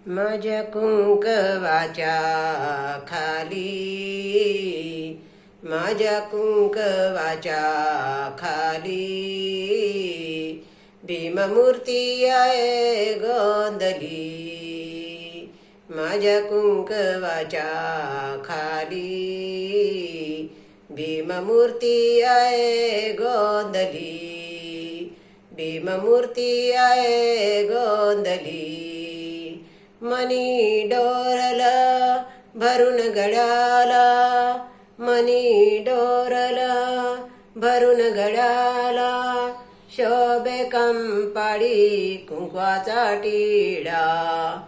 माझ्या कुंकवाच्या खाली, माझ्या कुंकवाच्या खाली भीममूर्ती आहे गोंधली. माझ्या कुंकवाच्या खाली भीममूर्ती आहे गोंधली. भीममूर्ती आहे गोंधली. मनी डोरला भरून गडाला, मनी डोरला भरून गडाला शोभे कंपाळी कुंकवाचा टिळा.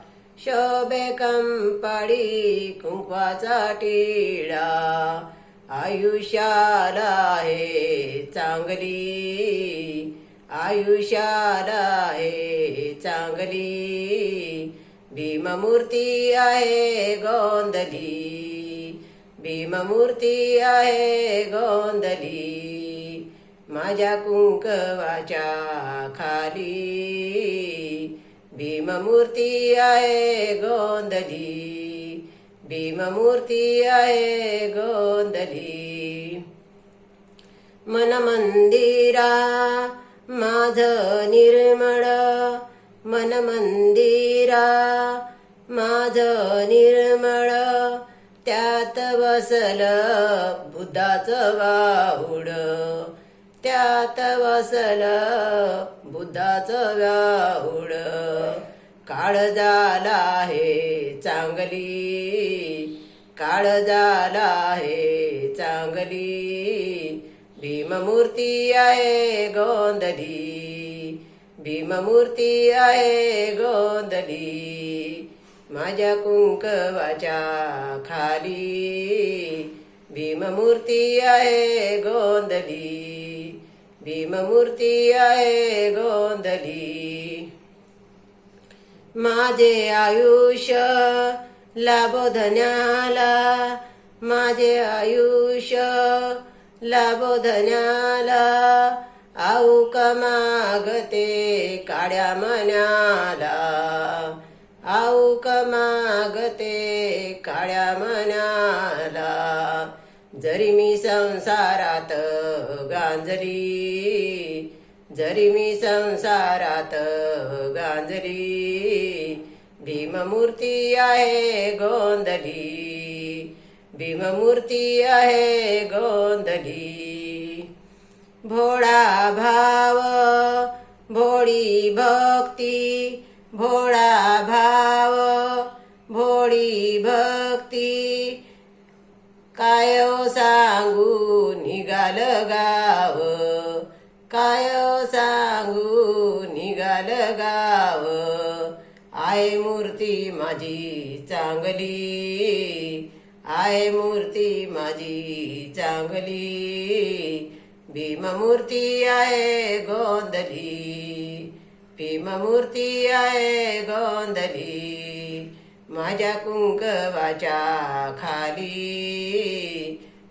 शोभे कंपाळी कुंकवाचा टिळा. आयुष्याला आहे चांगली, आयुष्याला आहे चांगली भीममूर्ती आहे गोंधली. भीममूर्ती आहे गोंधली. माझ्या कुंकवाच्या खाली भीममूर्ती आहे गोंधली. भीममूर्ती आहे गोंधली. मन मंदिरा माझ निर्मळ, मन मंदिरा माझ निर्मळ त्यात वसल बुद्धाचं वाहुड. त्यात वसल बुद्धाचं वाहुड. काळजाला आहे चांगली, काळजाला आहे चांगली भीममूर्ती आहे गोंधली. भीममूर्ती आहे गोंधली. माझ्या कुंकवाच्या खाली भीममूर्ती आहे गोंधली. भीममूर्ती आहे गोंधली. माझे आयुष्य लाभो धन्याला, माझे आयुष्य लाभो धन्याला आऊक मागते काड्या मन्याला. आऊक मागते काड्या मन्याला. जरी मी संसारात गांजली, जरी मी संसारात गांजली भीममूर्ती आहे गोंधली. भीममूर्ती आहे गोंधली. भोळा भाव भोळी भक्ती, भोळा भाव भोळी भक्ती काय सांगू निघाल गाव. काय सांगू निघाल गाव. आहे मूर्ती माझी चांगली, आहे मूर्ती माझी चांगली भीममूर्ती आहे गोंधली. भीममूर्ती आहे गोंधली. माझ्या कुंकवाच्या खाली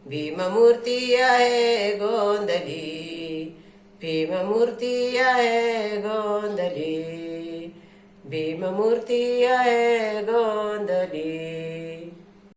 भीममूर्ती आहे गोंधली. भीममूर्ती आहे गोंधली. भीममूर्ती आहे गोंधली.